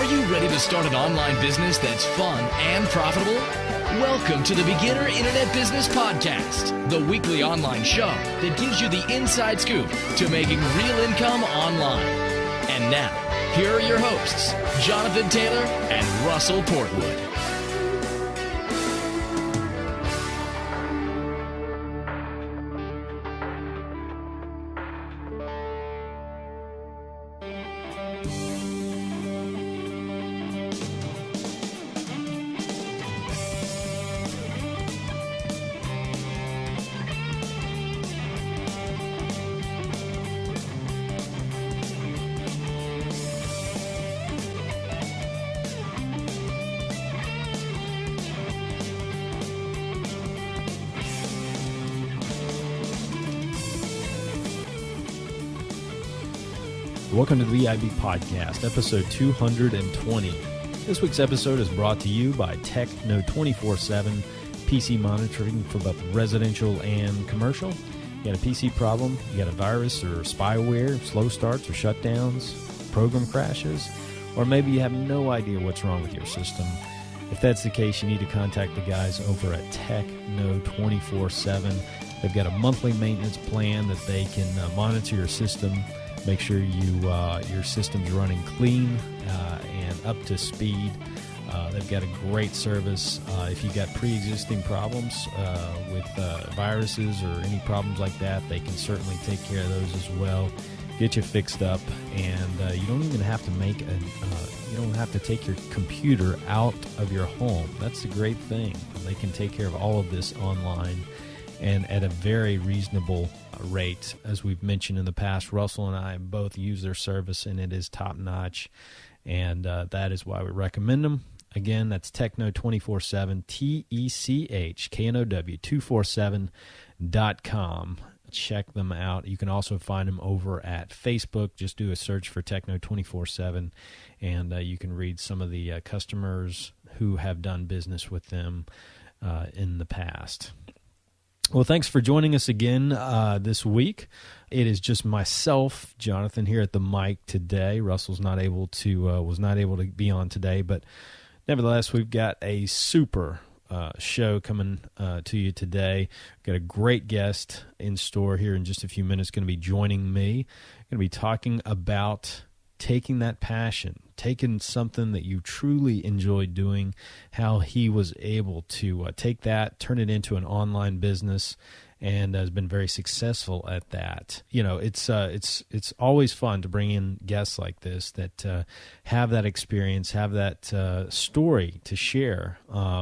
you ready to start an online business that's fun and profitable? Welcome to the Beginner Internet Business Podcast, the weekly online show that gives you the inside scoop to making real income online. And now, here are your hosts, Jonathan Taylor and Russell Portwood. Welcome to the VIB Podcast, episode 220. This week's episode is brought to you by Techno 24/7 PC monitoring for both residential and commercial. You got a PC problem, you got a virus or spyware, slow starts or shutdowns, program crashes, or maybe you have no idea what's wrong with your system. If that's the case, you need to contact the guys over at Techno 24/7. They've got a monthly maintenance plan that they can monitor your system. Make sure your system's running clean and up to speed. They've got a great service. If you got pre-existing problems with viruses or any problems like that, they can certainly take care of those as well. Get you fixed up, and you don't even have to you don't have to take your computer out of your home. That's the great thing. They can take care of all of this online and at a very reasonable rate. As we've mentioned in the past, Russell and I both use their service, and it is top-notch, and that is why we recommend them. Again, that's Techno 24/7, TECHKNOW 247.com. Check them out. You can also find them over at Facebook. Just do a search for Techno 24/7, and you can read some of the customers who have done business with them in the past. Well, thanks for joining us again this week. It is just myself, Jonathan, here at the mic today. Russell's was not able to be on today, but nevertheless, we've got a super show coming to you today. We've got a great guest in store here in just a few minutes. Going to be joining me. Going to be talking about taking that passion, taking something that you truly enjoy doing, how he was able to take that, turn it into an online business, and has been very successful at that. You know, it's always fun to bring in guests like this that have that experience, have that story to share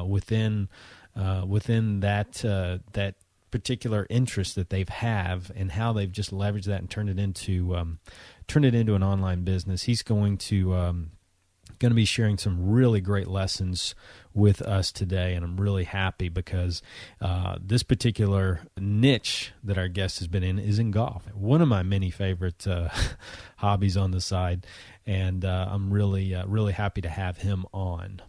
within that particular interest that they've have, and how they've just leveraged that and turned it into an online business. He's going to be sharing some really great lessons with us today, and I'm really happy because this particular niche that our guest has been in is in golf. One of my many favorite hobbies on the side, and I'm really happy to have him on.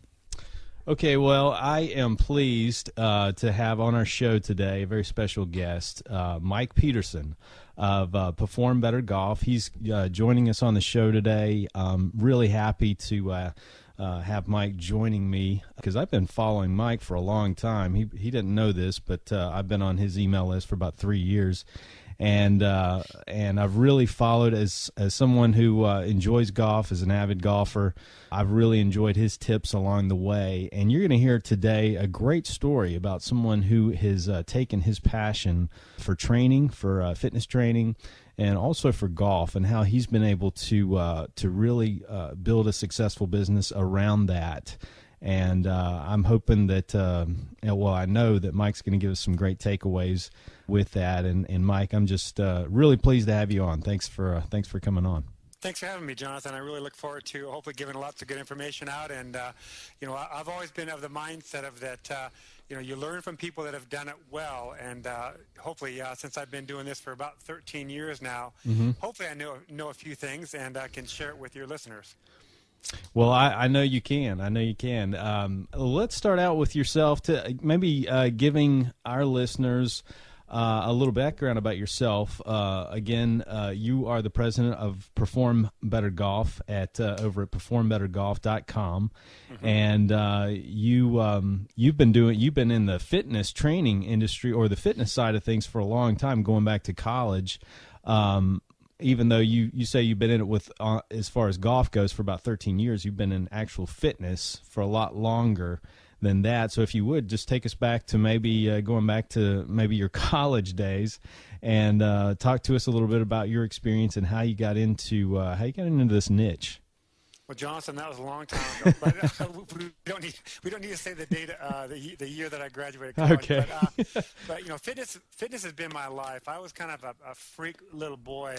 Okay, well, I am pleased to have on our show today a very special guest, Mike Pederson of Perform Better Golf. He's joining us on the show today. I'm really happy to have Mike joining me because I've been following Mike for a long time. He didn't know this, but I've been on his email list for about 3 years. And I've really followed as someone who enjoys golf, as an avid golfer. I've really enjoyed his tips along the way. And you're going to hear today a great story about someone who has taken his passion for training, for fitness training, and also for golf, and how he's been able to really build a successful business around that. And I'm hoping that, I know that Mike's going to give us some great takeaways with that. And Mike, I'm just really pleased to have you on. Thanks for coming on. Thanks for having me, Jonathan. I really look forward to hopefully giving lots of good information out. And, I've always been of the mindset of that, you learn from people that have done it well. And hopefully, since I've been doing this for about 13 years now, hopefully I know a few things and can share it with your listeners. Well, I know you can. Let's start out with yourself, to maybe giving our listeners a little background about yourself. Again, you are the president of Perform Better Golf over at performbettergolf.com, and you've been in the fitness training industry or the fitness side of things for a long time, going back to college. Even though you say you've been in it with as far as golf goes for about 13 years, you've been in actual fitness for a lot longer than that. So if you would just take us back to maybe going back to maybe your college days and talk to us a little bit about your experience and how you got into this niche. Well, Jonathan, that was a long time ago, but we don't need to say the date, the year that I graduated college. Okay. But fitness has been my life. I was kind of a freak little boy.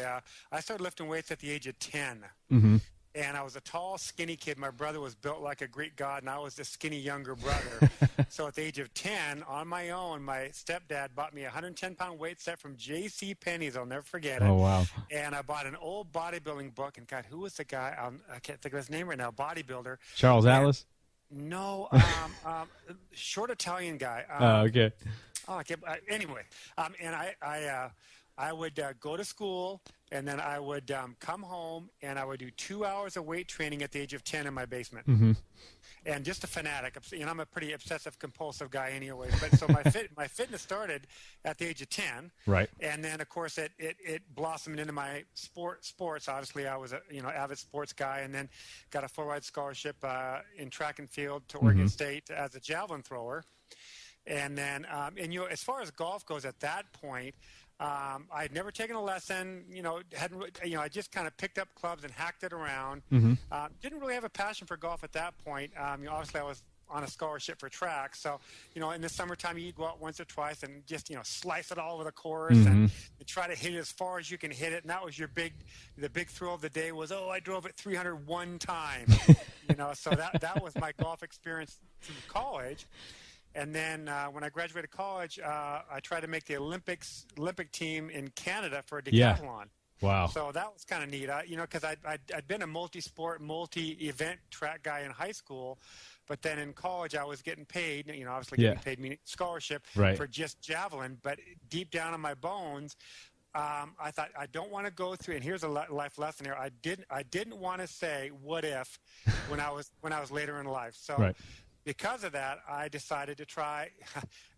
I started lifting weights at the age of 10. Mm-hmm. And I was a tall, skinny kid. My brother was built like a Greek god, and I was the skinny younger brother. So at the age of 10, on my own, my stepdad bought me a 110-pound weight set from J.C. Penney's. I'll never forget it. Oh, wow. And I bought an old bodybuilding book. And, God, who was the guy? I can't think of his name right now, bodybuilder. Charles Atlas? No, short Italian guy. Okay. Anyway, and I would go to school, and then I would come home, and I would do 2 hours of weight training at the age of 10 in my basement. Mm-hmm. And just a fanatic. I'm a pretty obsessive-compulsive guy anyway. But so my fitness started at the age of 10. Right. And then, of course, it blossomed into my sports. Obviously, I was a avid sports guy, and then got a full-ride scholarship in track and field to Oregon State as a javelin thrower. And then, as far as golf goes at that point, I had never taken a lesson, I just kind of picked up clubs and hacked it around. Mm-hmm. Didn't really have a passion for golf at that point. Obviously I was on a scholarship for track. So, in the summertime, you go out once or twice and just, slice it all over the course and try to hit it as far as you can hit it. And that was the big thrill of the day was, I drove it 301 times, so that was my golf experience through college. And then when I graduated college, I tried to make the Olympic team in Canada for a decathlon. Yeah. Wow. So that was kind of neat, because I'd been a multi-sport, multi-event track guy in high school, but then in college I was getting paid, obviously getting paid meaning scholarship for just javelin. But deep down in my bones, I thought I don't want to go through. And here's a life lesson here: I didn't want to say what if when I was later in life. So. Right. Because of that, I decided to try,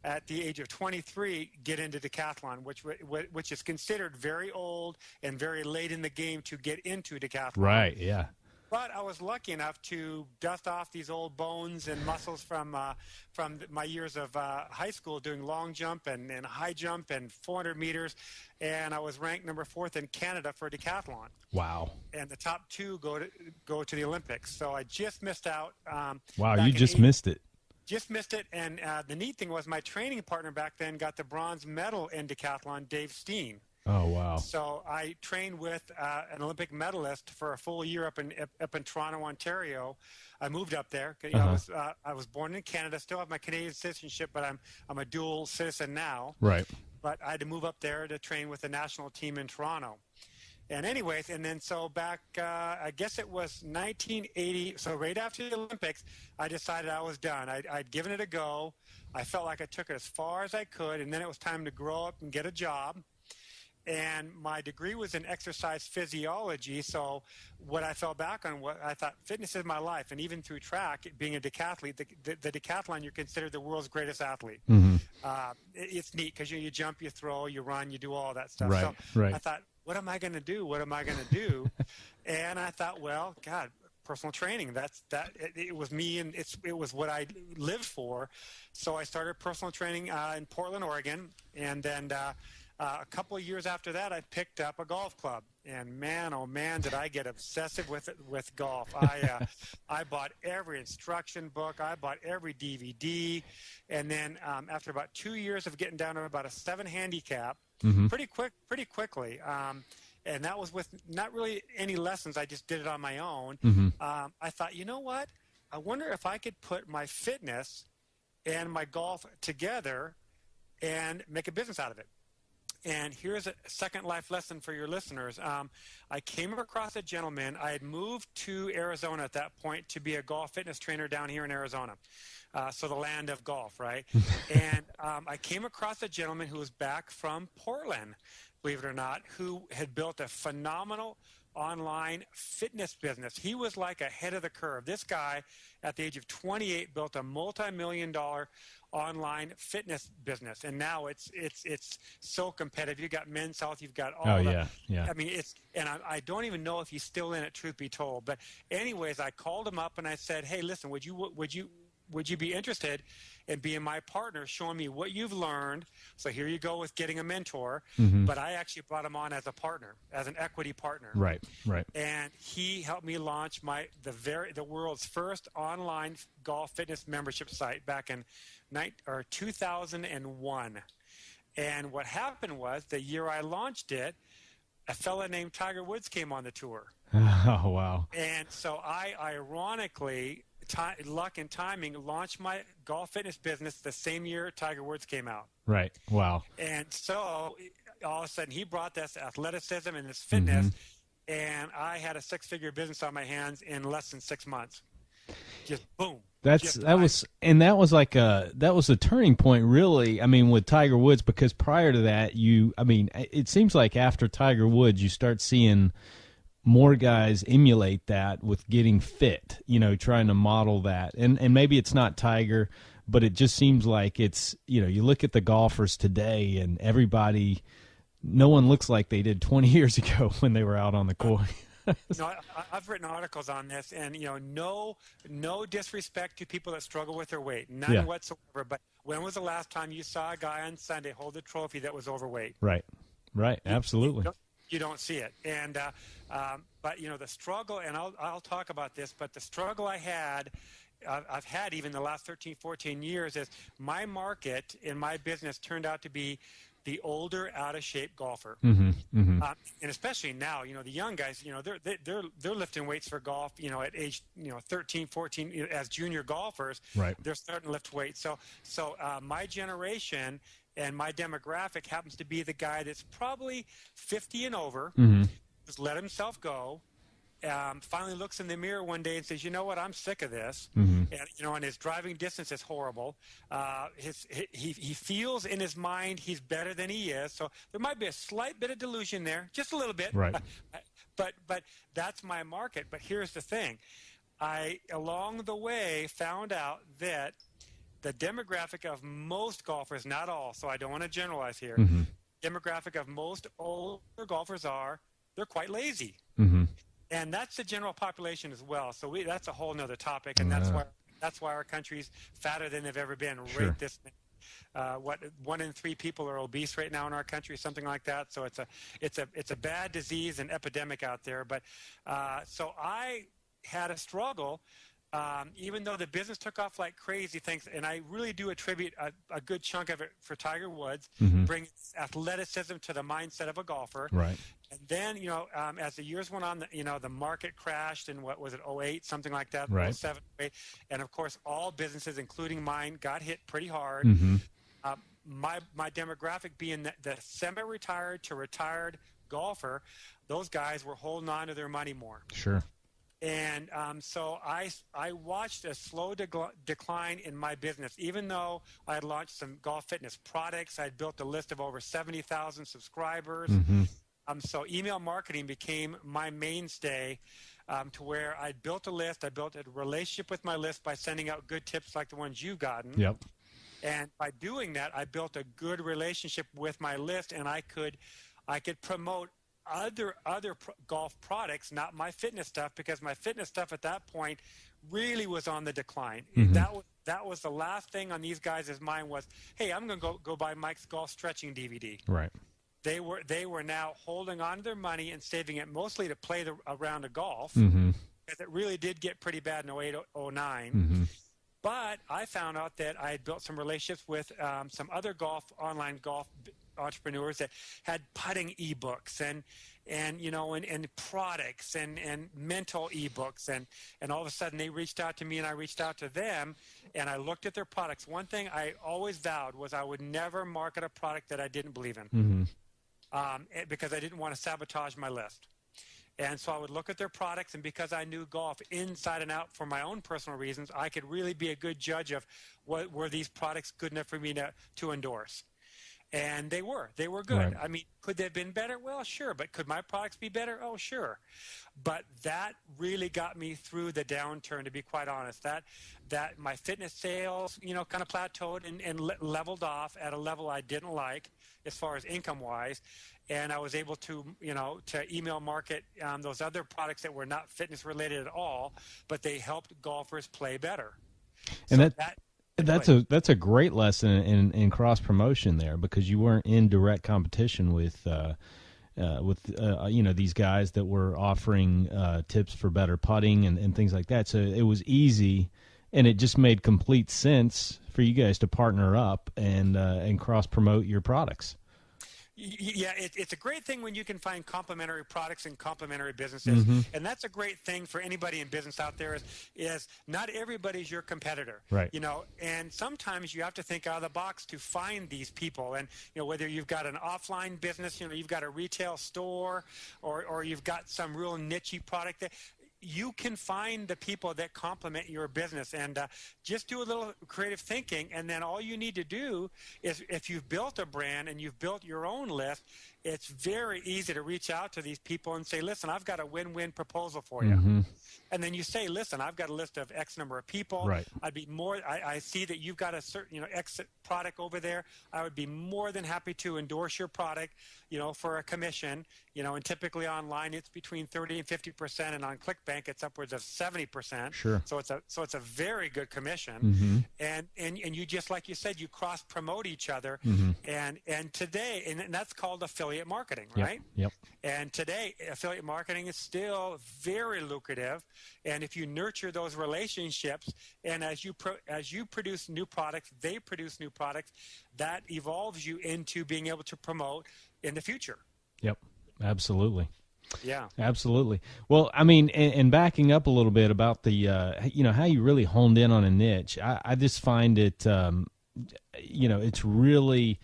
at the age of 23, get into decathlon, which is considered very old and very late in the game to get into decathlon. Right, yeah. But I was lucky enough to dust off these old bones and muscles from my years of high school doing long jump and high jump and 400 meters, and I was ranked number 4th in Canada for decathlon. Wow! And the top 2 go to the Olympics. So I just missed out. Wow! You just missed it. Just missed it, and the neat thing was my training partner back then got the bronze medal in decathlon, Dave Steen. Oh, wow. So I trained with an Olympic medalist for a full year up in Toronto, Ontario. I moved up there. I was born in Canada, still have my Canadian citizenship, but I'm a dual citizen now. Right. But I had to move up there to train with the national team in Toronto. And anyways, and then so back, I guess it was 1980, so right after the Olympics, I decided I was done. I'd given it a go. I felt like I took it as far as I could, and then it was time to grow up and get a job. And my degree was in exercise physiology, so what I fell back on, what I thought, fitness is my life. And even through track, being a decathlete, the decathlon, you're considered the world's greatest athlete. Mm-hmm. It's neat because you jump, you throw, you run, you do all that stuff. Right, so right. I thought, what am I going to do? What am I going to do? And I thought, well, God, personal training. It was me, and it was what I lived for. So I started personal training in Portland, Oregon, and then a couple of years after that, I picked up a golf club, and man, oh man, did I get obsessive with golf. I bought every instruction book, I bought every DVD, and then after about 2 years of getting down to about a 7 handicap, pretty quickly, and that was with not really any lessons. I just did it on my own. I thought, you know what? I wonder if I could put my fitness and my golf together and make a business out of it. And here's a second life lesson for your listeners. I came across a gentleman. I had moved to Arizona at that point to be a golf fitness trainer down here in Arizona. So the land of golf, right? And I came across a gentleman who was back from Portland, believe it or not, who had built a phenomenal online fitness business. He was like ahead of the curve. This guy, at the age of 28, built a multi-million-dollar online fitness business, and now it's so competitive. You've got Men's Health, you've got all. Yeah. I mean, I don't even know if he's still in it, truth be told. But anyways, I called him up and I said, hey, listen, would you be interested in being my partner, showing me what you've learned? So here you go with getting a mentor, but I actually brought him on as a partner, as an equity partner. Right. And he helped me launch the world's first online golf fitness membership site back in 2001. And what happened was, the year I launched it, a fella named Tiger Woods came on the tour. Oh, wow. And so I ironically, luck and timing, launched my golf fitness business the same year Tiger Woods came out. Right. Wow. And so all of a sudden he brought this athleticism and this fitness, and I had a six-figure business on my hands in less than 6 months. Just boom. That was a turning point, really. I mean, with Tiger Woods, because prior to that, it seems like after Tiger Woods, you start seeing more guys emulate that with getting fit, trying to model that. And maybe it's not Tiger, but it just seems like it's, you look at the golfers today and no one looks like they did 20 years ago when they were out on the course. I've written articles on this, and no disrespect to people that struggle with their weight, none whatsoever. But when was the last time you saw a guy on Sunday hold a trophy that was overweight? Right, absolutely. You don't see it, and but the struggle, and I'll talk about this. But the struggle I've had even the last 13, 14 years is my market in my business turned out to be the older, out of shape golfer, and especially now, the young guys, they're lifting weights for golf, at age 13, 14 as junior golfers, right? They're starting to lift weights. So my generation and my demographic happens to be the guy that's probably 50 and over, just let himself go. Finally looks in the mirror one day and says, you know what, I'm sick of this. And his driving distance is horrible. He feels in his mind he's better than he is. So there might be a slight bit of delusion there, just a little bit. Right. But that's my market. But here's the thing. I, along the way, found out that the demographic of most golfers, not all, so I don't want to generalize here, demographic of most older golfers they're quite lazy. And that's the general population as well. So that's a whole nother topic, and that's why our country's fatter than they've ever been. Sure. Right this, 1 in 3 people are obese right now in our country, something like that. So it's a bad disease and epidemic out there. But so I had a struggle. Even though the business took off like crazy, things, and I really do attribute a good chunk of it for Tiger Woods, bringing athleticism to the mindset of a golfer. Right. And then, as the years went on, the market crashed in, what was it, 08, something like that, right. 07, 08. And, of course, all businesses, including mine, got hit pretty hard. My demographic being the semi-retired to retired golfer, those guys were holding on to their money more. Sure. And so I watched a slow decline in my business. Even though I had launched some golf fitness products, I had built a list of over 70,000 subscribers. So email marketing became my mainstay, to where I built a list. I built a relationship with my list by sending out good tips like the ones you've gotten. Yep. And by doing that, I built a good relationship with my list, and I could promote other golf products, not my fitness stuff, because my fitness stuff at that point really was on the decline. That was the last thing on these guys' mind was, hey, I'm going to go buy Mike's golf stretching DVD. Right. They were now holding on to their money and saving it mostly to play a round of golf, because it really did get pretty bad in 08, 09. But I found out that I had built some relationships with some other online golf entrepreneurs that had putting ebooks and products and mental ebooks, and all of a sudden they reached out to me and I reached out to them, and I looked at their products. One thing I always vowed was I would never market a product that I didn't believe in. because I didn't want to sabotage my list. And so I would look at their products, and because I knew golf inside and out for my own personal reasons, I could really be a good judge of were these products good enough for me to endorse. And they were good. Right. I mean, could they have been better? Well, sure. But could my products be better? Oh, sure. But that really got me through the downturn, to be quite honest. That my fitness sales, kind of plateaued and leveled off at a level I didn't like as far as income-wise. And I was able to, to email market those other products that were not fitness related at all, but they helped golfers play better. And so that's a great lesson in cross promotion there, because you weren't in direct competition with these guys that were offering tips for better putting and things like that. So it was easy, and it just made complete sense for you guys to partner up and cross promote your products. Yeah, it's a great thing when you can find complementary products and complementary businesses. Mm-hmm. And that's a great thing for anybody in business out there is not everybody's your competitor. Right. And sometimes you have to think out of the box to find these people. And, whether you've got an offline business, you've got a retail store or you've got some real niche-y product that you can find the people that complement your business, and just do a little creative thinking. And then all you need to do is, if you've built a brand and you've built your own list, it's very easy to reach out to these people and say, listen, I've got a win-win proposal for you. Mm-hmm. And then you say, listen, I've got a list of X number of people. Right. I see that you've got a certain, X product over there. I would be more than happy to endorse your product, for a commission, and typically online it's between 30 and 50%, and on ClickBank it's upwards of 70%. Sure. So it's a very good commission. Mm-hmm. And you, just like you said, you cross promote each other. Mm-hmm. And today, and that's called affiliate marketing, yep. right? Yep. And today, affiliate marketing is still very lucrative. And if you nurture those relationships, and as you produce new products, they produce new products, that evolves you into being able to promote in the future. Yep, absolutely. Yeah, absolutely. Well, I mean, and backing up a little bit about the, how you really honed in on a niche. I just find it, it's really.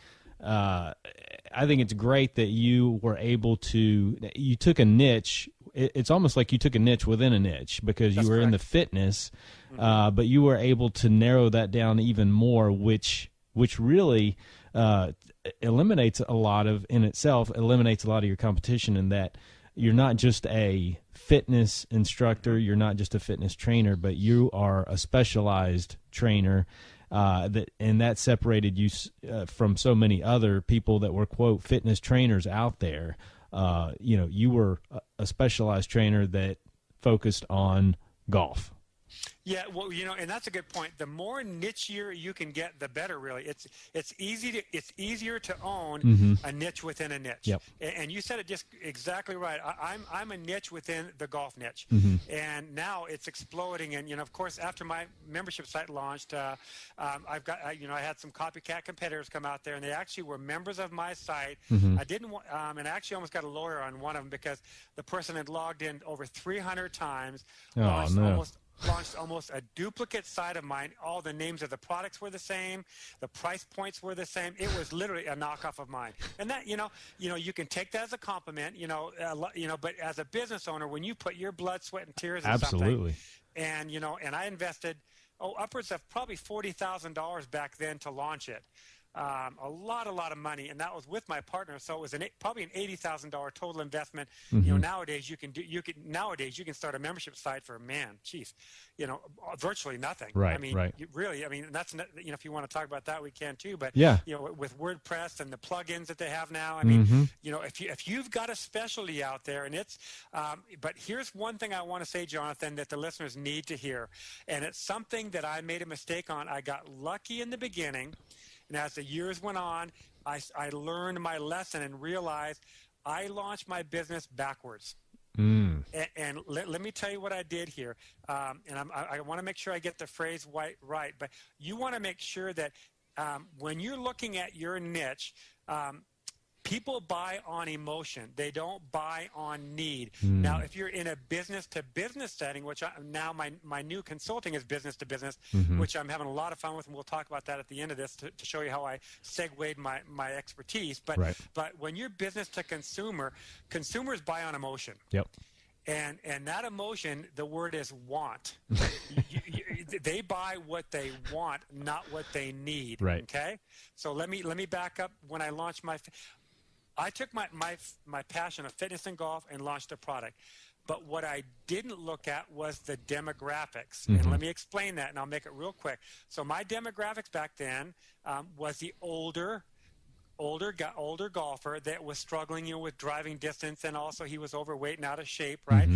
I think it's great that you were able to. You took a niche. It's almost like you took a niche within a niche, because That's you were correct. in the fitness, Mm-hmm. but you were able to narrow that down even more, which really eliminates a lot of your competition, in that you're not just a fitness instructor, you're not just a fitness trainer, but you are a specialized trainer. That separated you from so many other people that were, quote, fitness trainers out there. You were a specialized trainer that focused on golf. Yeah, well, and that's a good point. The more nichier you can get, the better. Really, it's easier to own Mm-hmm. a niche within a niche. Yep. And you said it just exactly right. I'm a niche within the golf niche, Mm-hmm. and now it's exploding. And of course, after my membership site launched, I had some copycat competitors come out there, and they actually were members of my site. Mm-hmm. I didn't, and I actually almost got a lawyer on one of them, because the person had logged in over 300 times. Oh, no. Launched almost a duplicate site of mine. All the names of the products were the same. The price points were the same. It was literally a knockoff of mine. And that, you can take that as a compliment, but as a business owner, when you put your blood, sweat, and tears in Absolutely. something, and I invested upwards of probably $40,000 back then to launch it. A lot of money, and that was with my partner. So it was probably an $80,000 total investment. Mm-hmm. Nowadays you can start a membership site for virtually nothing. Right. I mean, right. That's if you want to talk about that, we can too. But yeah, with WordPress and the plugins that they have now, I mean, mm-hmm. If you've got a specialty out there, and it's, but here's one thing I want to say, Jonathan, that the listeners need to hear, and it's something that I made a mistake on. I got lucky in the beginning. And as the years went on, I learned my lesson and realized I launched my business backwards. Mm. And let me tell you what I did here. And I want to make sure I get the phrase right. But you want to make sure that when you're looking at your niche, People buy on emotion. They don't buy on need. Now, if you're in a business-to-business setting, which now my new consulting is business-to-business, which I'm having a lot of fun with, and we'll talk about that at the end of this to show you how I segued my expertise. But when you're business-to-consumer, consumers buy on emotion. Yep. And that emotion, the word is want. They buy what they want, not what they need. Right. Okay. So let me back up. When I launched I took my passion of fitness and golf and launched a product. But what I didn't look at was the demographics. And let me explain that, and I'll make it real quick. So my demographics back then was the older golfer that was struggling, with driving distance, and also he was overweight and out of shape, right?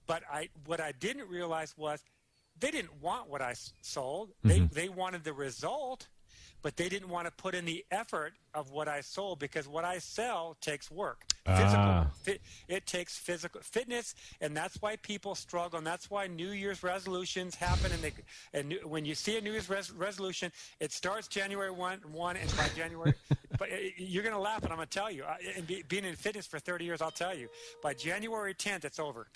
But what I didn't realize was they didn't want what I sold. They wanted the result, but they didn't want to put in the effort of what I sold, because what I sell takes work. It takes physical fitness, and that's why people struggle, and that's why New Year's resolutions happen. And when you see a New Year's resolution, it starts January 1, and by January, but you're going to laugh, and I'm going to tell you, and being in fitness for 30 years, I'll tell you, by January 10th, it's over.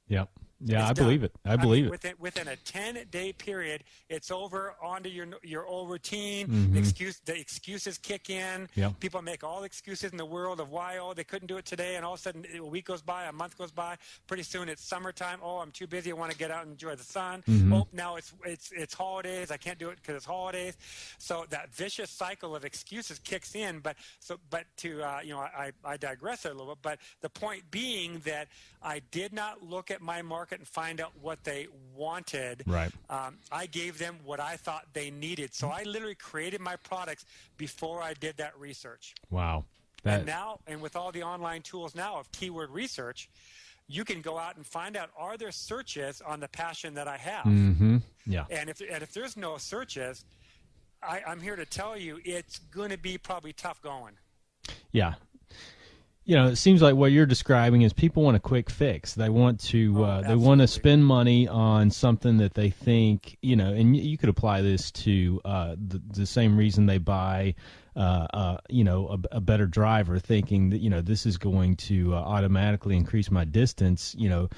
Yep. Yeah, I believe it. I believe it. Within a 10-day period, it's over. Onto your old routine. The excuses kick in. Yep. People make all the excuses in the world of why they couldn't do it today, and all of a sudden a week goes by, a month goes by. Pretty soon it's summertime. Oh, I'm too busy. I want to get out and enjoy the sun. Oh, now it's holidays. I can't do it because it's holidays. So that vicious cycle of excuses kicks in. But I digress a little bit. But the point being that I did not look at my market and find out what they wanted. Right. I gave them what I thought they needed. So I literally created my products before I did that research. Wow. And with all the online tools now of keyword research, you can go out and find out, are there searches on the passion that I have? Yeah. And if there's no searches, I'm here to tell you it's going to be probably tough going. Yeah. It seems like what you're describing is people want a quick fix. They want to spend money on something that they think, and you could apply this to the same reason they buy, a better driver, thinking that, this is going to automatically increase my distance, without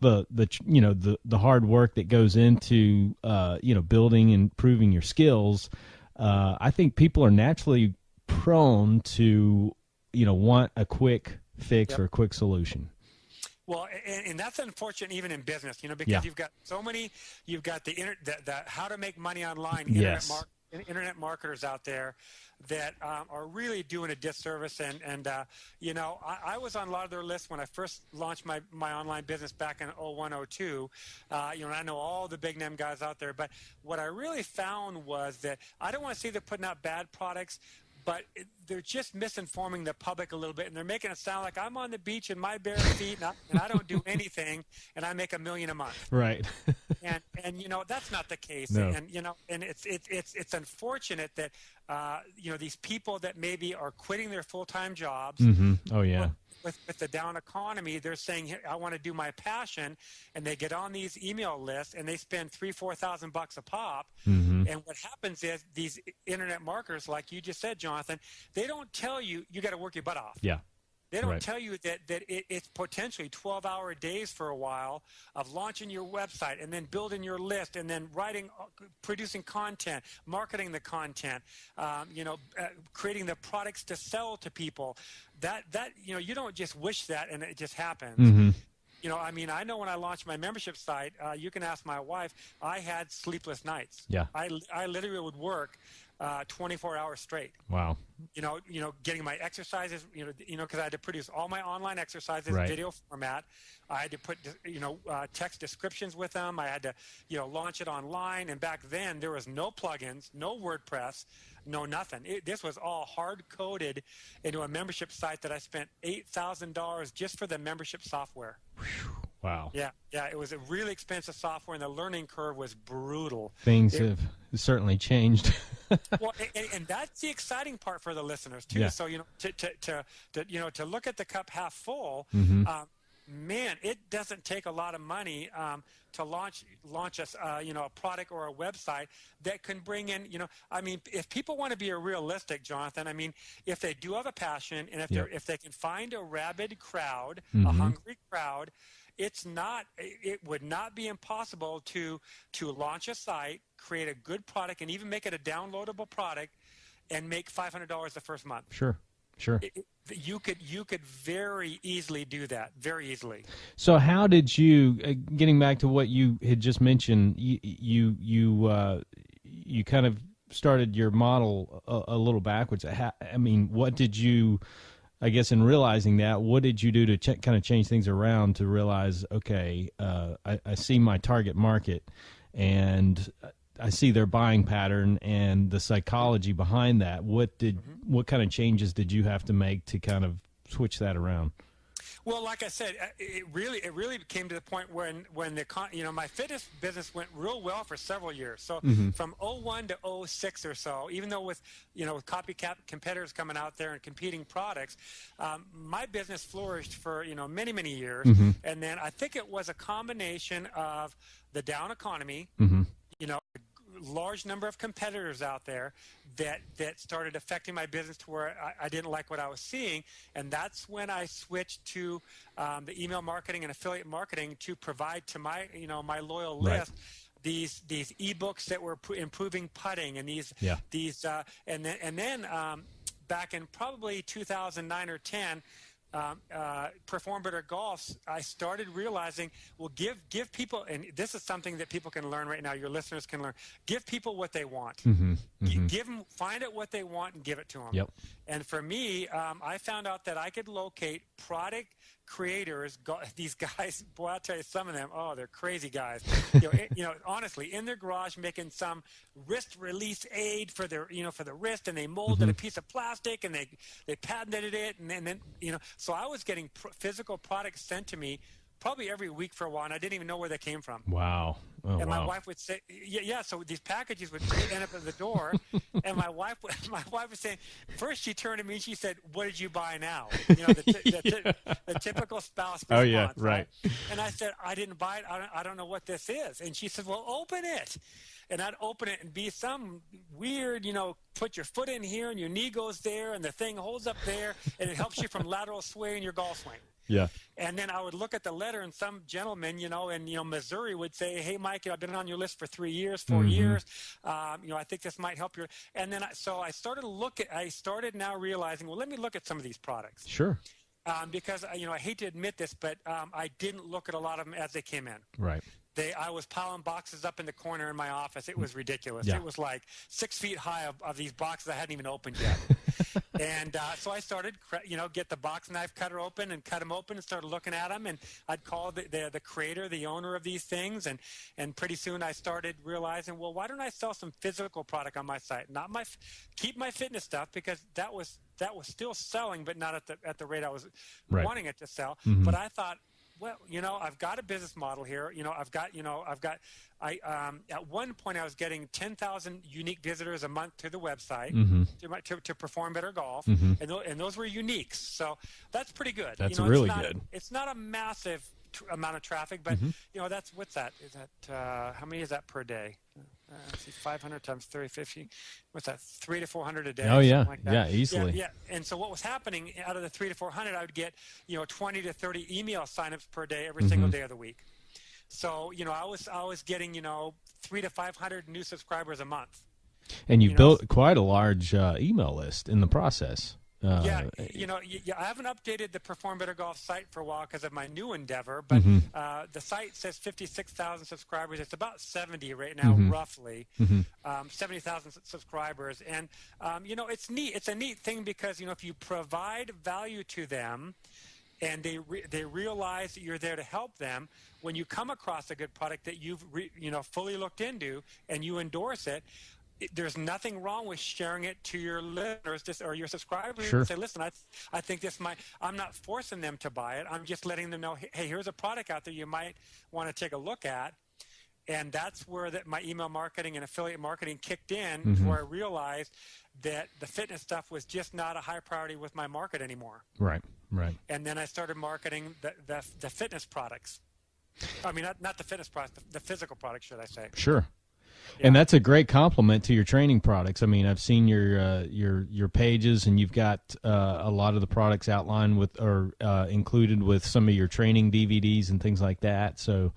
the hard work that goes into, building and improving your skills. I think people are naturally prone to want a quick fix or a quick solution. Well, and that's unfortunate even in business, because you've got the how to make money online internet marketers out there that are really doing a disservice. And I was on a lot of their lists when I first launched my online business back in 01, 02. And I know all the big name guys out there, but what I really found was that I don't want to say they're putting out bad products, but they're just misinforming the public a little bit, and they're making it sound like I'm on the beach in my bare feet, and I don't do anything, and I make $1 million a month. Right. and that's not the case. No. And it's unfortunate that these people that maybe are quitting their full-time jobs. Oh yeah. With the down economy, they're saying, "Hey, I want to do my passion," and they get on these email lists and they spend $3,000-4,000 a pop. And what happens is these internet marketers, like you just said, Jonathan, they don't tell you got to work your butt off. Yeah. They don't tell you that it's potentially 12-hour days for a while of launching your website and then building your list and then producing content, marketing the content, creating the products to sell to people. That you don't just wish that and it just happens. I know when I launched my membership site, you can ask my wife, I had sleepless nights. Yeah. I literally would work 24 hours straight. Wow. Getting my exercises, because I had to produce all my online exercises, video format. I had to put, text descriptions with them. I had to, launch it online. And back then there was no plugins, no WordPress, no nothing. This was all hard-coded into a membership site that I spent $8,000 just for the membership software. Wow. Yeah. It was a really expensive software, and the learning curve was brutal. Things have certainly changed. Well, and that's the exciting part for the listeners too. Yeah. So to look at the cup half full. man, it doesn't take a lot of money to launch a product or a website that can bring in, I mean, if people want to be realistic, Jonathan, I mean, if they do have a passion and if they can find a rabid crowd, a hungry crowd, it would not be impossible to launch a site, create a good product, and even make it a downloadable product and make $500 the first month. Sure. You could very easily do that, very easily. So how did you, getting back to what you had just mentioned, you kind of started your model a little backwards. I mean, what did you, I guess in realizing that, what did you do to kind of change things around to realize, okay, I see my target market and I see their buying pattern and the psychology behind that. What kind of changes did you have to make to kind of switch that around? Well, like I said, it really came to the point when my fitness business went real well for several years. So from 01 to 06 or so, even though with copycat competitors coming out there and competing products, my business flourished for many, many years. And then I think it was a combination of the down economy, large number of competitors out there that started affecting my business to where I didn't like what I was seeing, and that's when I switched to the email marketing and affiliate marketing to provide to my my loyal list these ebooks that were improving putting and these and then back in probably 2009 or 10. Perform Better Golf, I started realizing, well, give people, and this is something that people can learn right now, your listeners can learn, give people what they want. Give them, find out what they want and give it to them. Yep. And for me, I found out that I could locate product creators, these guys, boy, I'll tell you, some of them, they're crazy guys. Honestly, in their garage making some wrist release aid for their, for the wrist, and they molded a piece of plastic and they patented it, and then so I was getting physical products sent to me probably every week for a while, and I didn't even know where they came from. Wow. Oh, and my wife would say, so these packages would end up at the door, and my wife was saying, first she turned to me and she said, "What did you buy now?" The typical spouse response. Oh, yeah, right. And I said, "I didn't buy it. I don't know what this is." And she said, "Well, open it." And I'd open it and be some weird, put your foot in here and your knee goes there and the thing holds up there and it helps you from lateral sway in your golf swing. Yeah. And then I would look at the letter, and some gentleman, in Missouri would say, "Hey, Mike, I've been on your list for 3 years, 4 years. I think this might help you." And then I started now realizing, well, let me look at some of these products. Sure. Because I hate to admit this, but I didn't look at a lot of them as they came in. Right. I was piling boxes up in the corner in my office. It was ridiculous. Yeah. It was like 6 feet high of these boxes I hadn't even opened yet. And so I started, get the box knife cutter open and cut them open and started looking at them. And I'd call the creator, the owner of these things. And pretty soon I started realizing, well, why don't I sell some physical product on my site? Keep my fitness stuff, because that was still selling, but not at the rate I was wanting it to sell. But I thought, well, I've got a business model here. At one point I was getting 10,000 unique visitors a month to the website to Perform Better Golf, and those were uniques. So that's pretty good. That's really good. It's not a massive amount of traffic, but what's that? Is that how many is that per day? Let's see, 500 times 30, 50. What's that? 300 to 400 a day. Oh yeah, like yeah, easily. Yeah. And so what was happening, out of the 300 to 400, I would get 20 to 30 email signups per day every single day of the week. So I was getting 300 to 500 new subscribers a month. And you built quite a large email list in the process. I haven't updated the Perform Better Golf site for a while because of my new endeavor, but the site says 56,000 subscribers. It's about 70 right now, roughly, 70,000 subscribers. And, it's neat. It's a neat thing because, if you provide value to them and they realize that you're there to help them, when you come across a good product that you've fully looked into and you endorse it, there's nothing wrong with sharing it to your listeners or your subscribers. Sure. And say, listen, I think this might. I'm not forcing them to buy it. I'm just letting them know, hey, here's a product out there you might want to take a look at. And that's where my email marketing and affiliate marketing kicked in, Mm-hmm. where I realized that the fitness stuff was just not a high priority with my market anymore. Right. And then I started marketing the fitness products. I mean, not the fitness products, the physical products, should I say. Sure. Yeah. And that's a great compliment to your training products. I mean, I've seen your pages, and you've got a lot of the products outlined with or included with some of your training DVDs and things like that. So,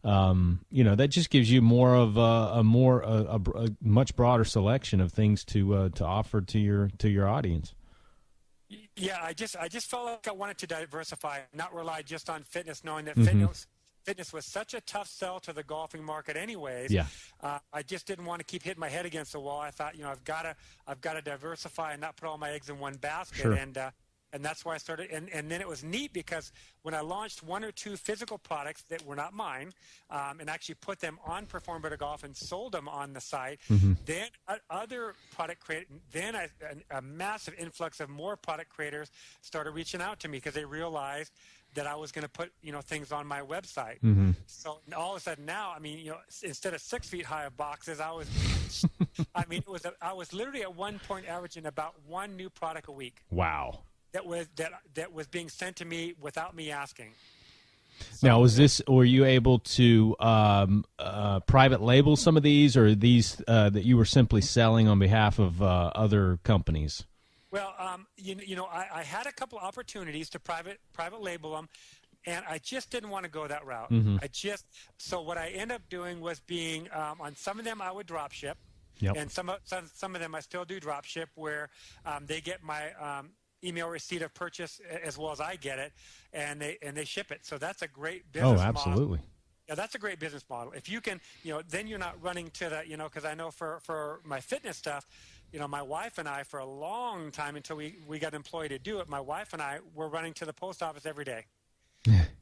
that just gives you more of a much broader selection of things to offer to your audience. Yeah, I just felt like I wanted to diversify, not rely just on fitness, knowing that Mm-hmm. fitness was such a tough sell to the golfing market anyways. Yeah. I just didn't want to keep hitting my head against the wall. I thought, I've got to diversify and not put all my eggs in one basket. Sure. And that's why I started. And then it was neat because when I launched one or two physical products that were not mine, and actually put them on Perform Better Golf and sold them on the site, Mm-hmm. then other product creators, then a massive influx of more product creators started reaching out to me because they realized that I was going to put, things on my website. Mm-hmm. So all of a sudden now, I mean, instead of 6 feet high of boxes, I was literally at one point averaging about one new product a week. Wow. That was being sent to me without me asking. So, Now, were you able to private label some of these, or these that you were simply selling on behalf of other companies? Well, I had a couple opportunities to private label them, and I just didn't want to go that route. Mm-hmm. So what I ended up doing was being on some of them I would drop ship, Yep. and some of them I still do drop ship, where they get my email receipt of purchase as well as I get it, and they ship it. So that's a great business model. Oh, absolutely. Yeah, that's a great business model. If you can, then you're not running to the, because I know for my fitness stuff, my wife and I, for a long time until we got employed to do it, my wife and I were running to the post office every day.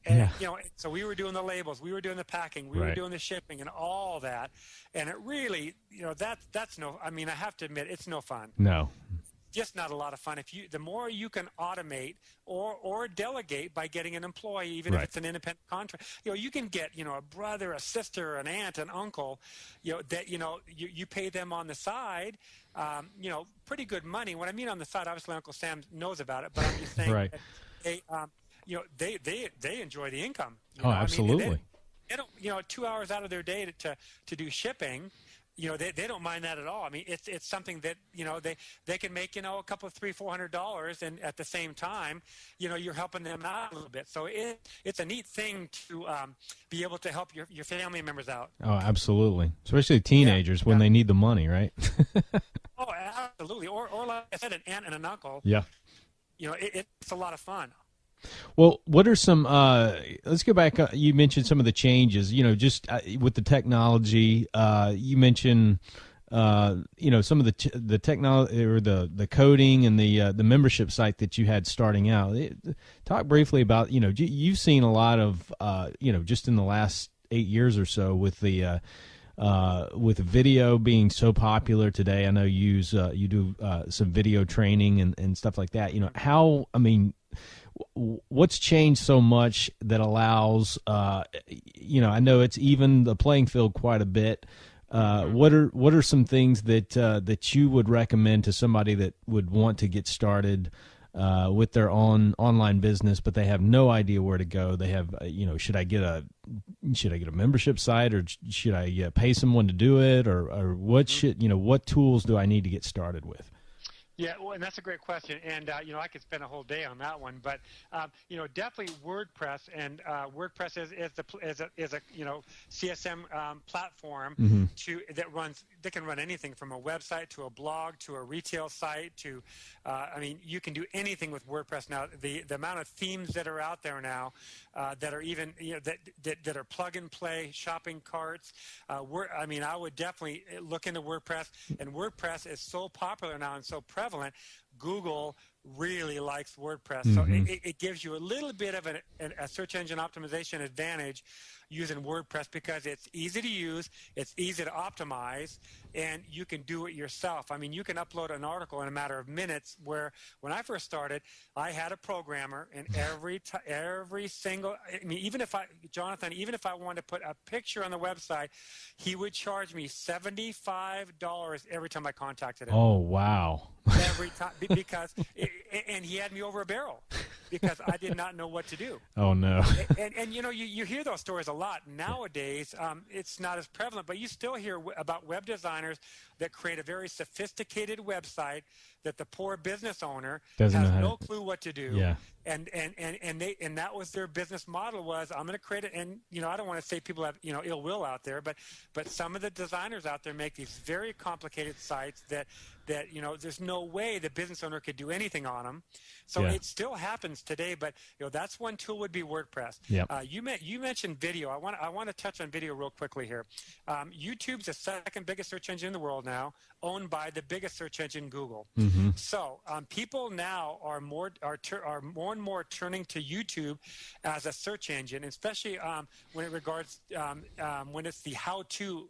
And, so we were doing the labels, we were doing the packing, we were doing the shipping and all that. And it really, that's no, I mean, I have to admit, it's no fun. No. Just not a lot of fun. The more you can automate or delegate by getting an employee, even if it's an independent contract, you can get, a brother, a sister, an aunt, an uncle, that, you pay them on the side, pretty good money. When I mean on the side, obviously Uncle Sam knows about it, but I'm just saying that they enjoy the income. Absolutely. I mean, they don't, 2 hours out of their day to do shipping. They don't mind that at all. I mean, it's something that they can make a couple of $300-400, and at the same time, you're helping them out a little bit. So it's a neat thing to be able to help your family members out. Oh, absolutely, especially teenagers when they need the money, right? Oh, absolutely. Or like I said, an aunt and an uncle. Yeah. It's a lot of fun. Well, what are some? Let's go back. You mentioned some of the changes. Just with the technology. You mentioned, some of the technology or the coding and the membership site that you had starting out. Talk briefly about you've seen a lot of just in the last 8 years or so with the video being so popular today. I know you do some video training and stuff like that. What's changed so much that allows, I know it's even the playing field quite a bit. What are some things that you would recommend to somebody that would want to get started with their own online business, but they have no idea where to go? They have, should I get a membership site, or should I pay someone to do it, or what tools do I need to get started with? Yeah, well, and that's a great question, and I could spend a whole day on that one. But definitely WordPress, and WordPress is a CSM platform that can run anything from a website to a blog to a retail site to, you can do anything with WordPress now. The amount of themes that are out there now that are even that are plug and play shopping carts. I would definitely look into WordPress, and WordPress is so popular now and so prevalent. Google really likes WordPress. So it gives you a little bit of a search engine optimization advantage using WordPress because it's easy to use, it's easy to optimize, and you can do it yourself. I mean, you can upload an article in a matter of minutes, where when I first started, I had a programmer, and every single, I mean, even if I wanted to put a picture on the website, he would charge me $75 every time I contacted him. Oh, wow. Every time, because, and he had me over a barrel because I did not know what to do. Oh, no. And you know, you hear those stories a lot nowadays. It's not as prevalent, but you still hear about web designers that create a very sophisticated website that the poor business owner has no clue what to do. Yeah. And that was their business model, was, I'm going to create it. And, you know, I don't want to say people have, you know, ill will out there, but some of the designers out there make these very complicated sites that, you know, there's no way the business owner could do anything on them. So it still happens today, but, you know, that's one tool would be WordPress. Yep. You mentioned video. I want to touch on video real quickly here. YouTube's the second biggest search engine in the world now, owned by the biggest search engine, Google. Mm-hmm. So people now are more and more turning to YouTube as a search engine, especially when it regards when it's the how-to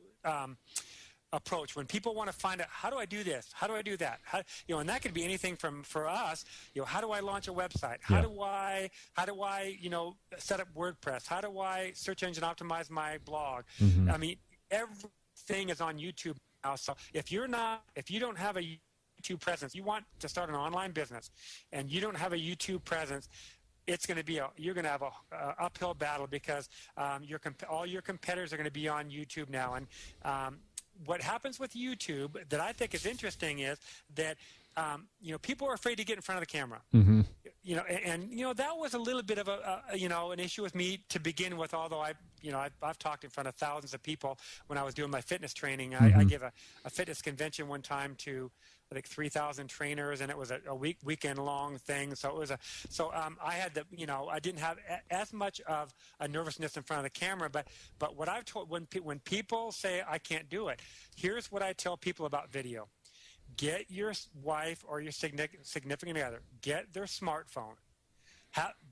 approach. When people want to find out, how do I do this? How do I do that? You know, and that could be anything from, for us, you know, how do I launch a website? How do I, you know, set up WordPress? How do I search engine optimize my blog? Mm-hmm. I mean, everything is on YouTube now. So if you don't have a YouTube presence, you want to start an online business, and you don't have a YouTube presence, it's going to be you're going to have a uphill battle, because all your competitors are going to be on YouTube now. And what happens with YouTube that I think is interesting is that you know, people are afraid to get in front of the camera. Mm-hmm. You know, and you know, that was a little bit of an issue with me to begin with. Although I've talked in front of thousands of people when I was doing my fitness training. Mm-hmm. I gave a fitness convention one time to, I think, 3,000 trainers, and it was a weekend long thing. So it was I had I didn't have as much of a nervousness in front of the camera. But what I've told, when people say I can't do it, here's what I tell people about video. Get your wife or your significant other, get their smartphone.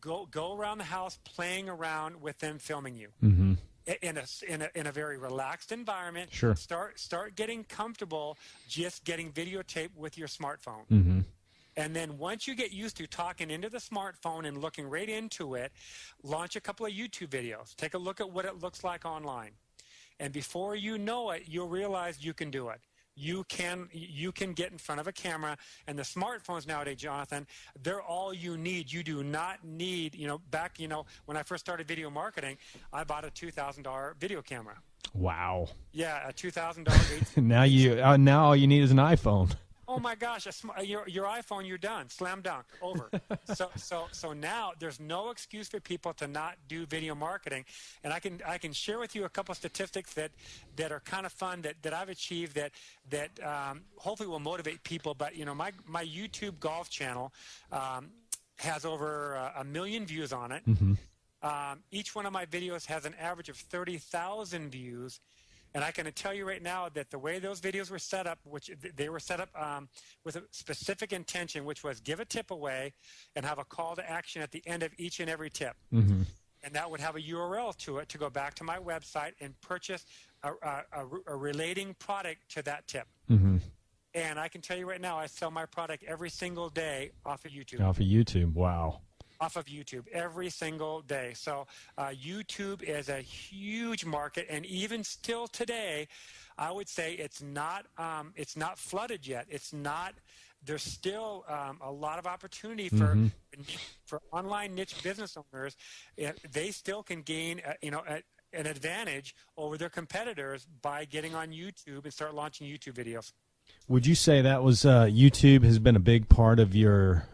Go around the house playing around with them filming you. Mm-hmm. In a very relaxed environment. Sure. Start getting comfortable just getting videotape with your smartphone. Mm-hmm. And then once you get used to talking into the smartphone and looking right into it, launch a couple of YouTube videos. Take a look at what it looks like online. And before you know it, you'll realize you can do it. You can get in front of a camera, and the smartphones nowadays, Jonathan, they're all you need. You do not need, when I first started video marketing, I bought a $2,000 video camera. Wow. Yeah, a $2,000. now all you need is an iPhone. Oh my gosh! Your iPhone, you're done. Slam dunk, over. So now there's no excuse for people to not do video marketing, and I can share with you a couple of statistics that are kind of fun that I've achieved that hopefully will motivate people. But my YouTube golf channel has over 1 million views on it. Mm-hmm. Each one of my videos has an average of 30,000 views. And I can tell you right now that the way those videos were set up, which they were set up with a specific intention, which was give a tip away and have a call to action at the end of each and every tip. Mm-hmm. And that would have a URL to it to go back to my website and purchase a relating product to that tip. Mm-hmm. And I can tell you right now, I sell my product every single day off of YouTube. Off of YouTube, wow. Off of YouTube every single day. So YouTube is a huge market, and even still today, I would say it's not flooded yet. There's still a lot of opportunity for online niche business owners. They still can gain an advantage over their competitors by getting on YouTube and start launching YouTube videos. Would you say that was YouTube has been a big part of your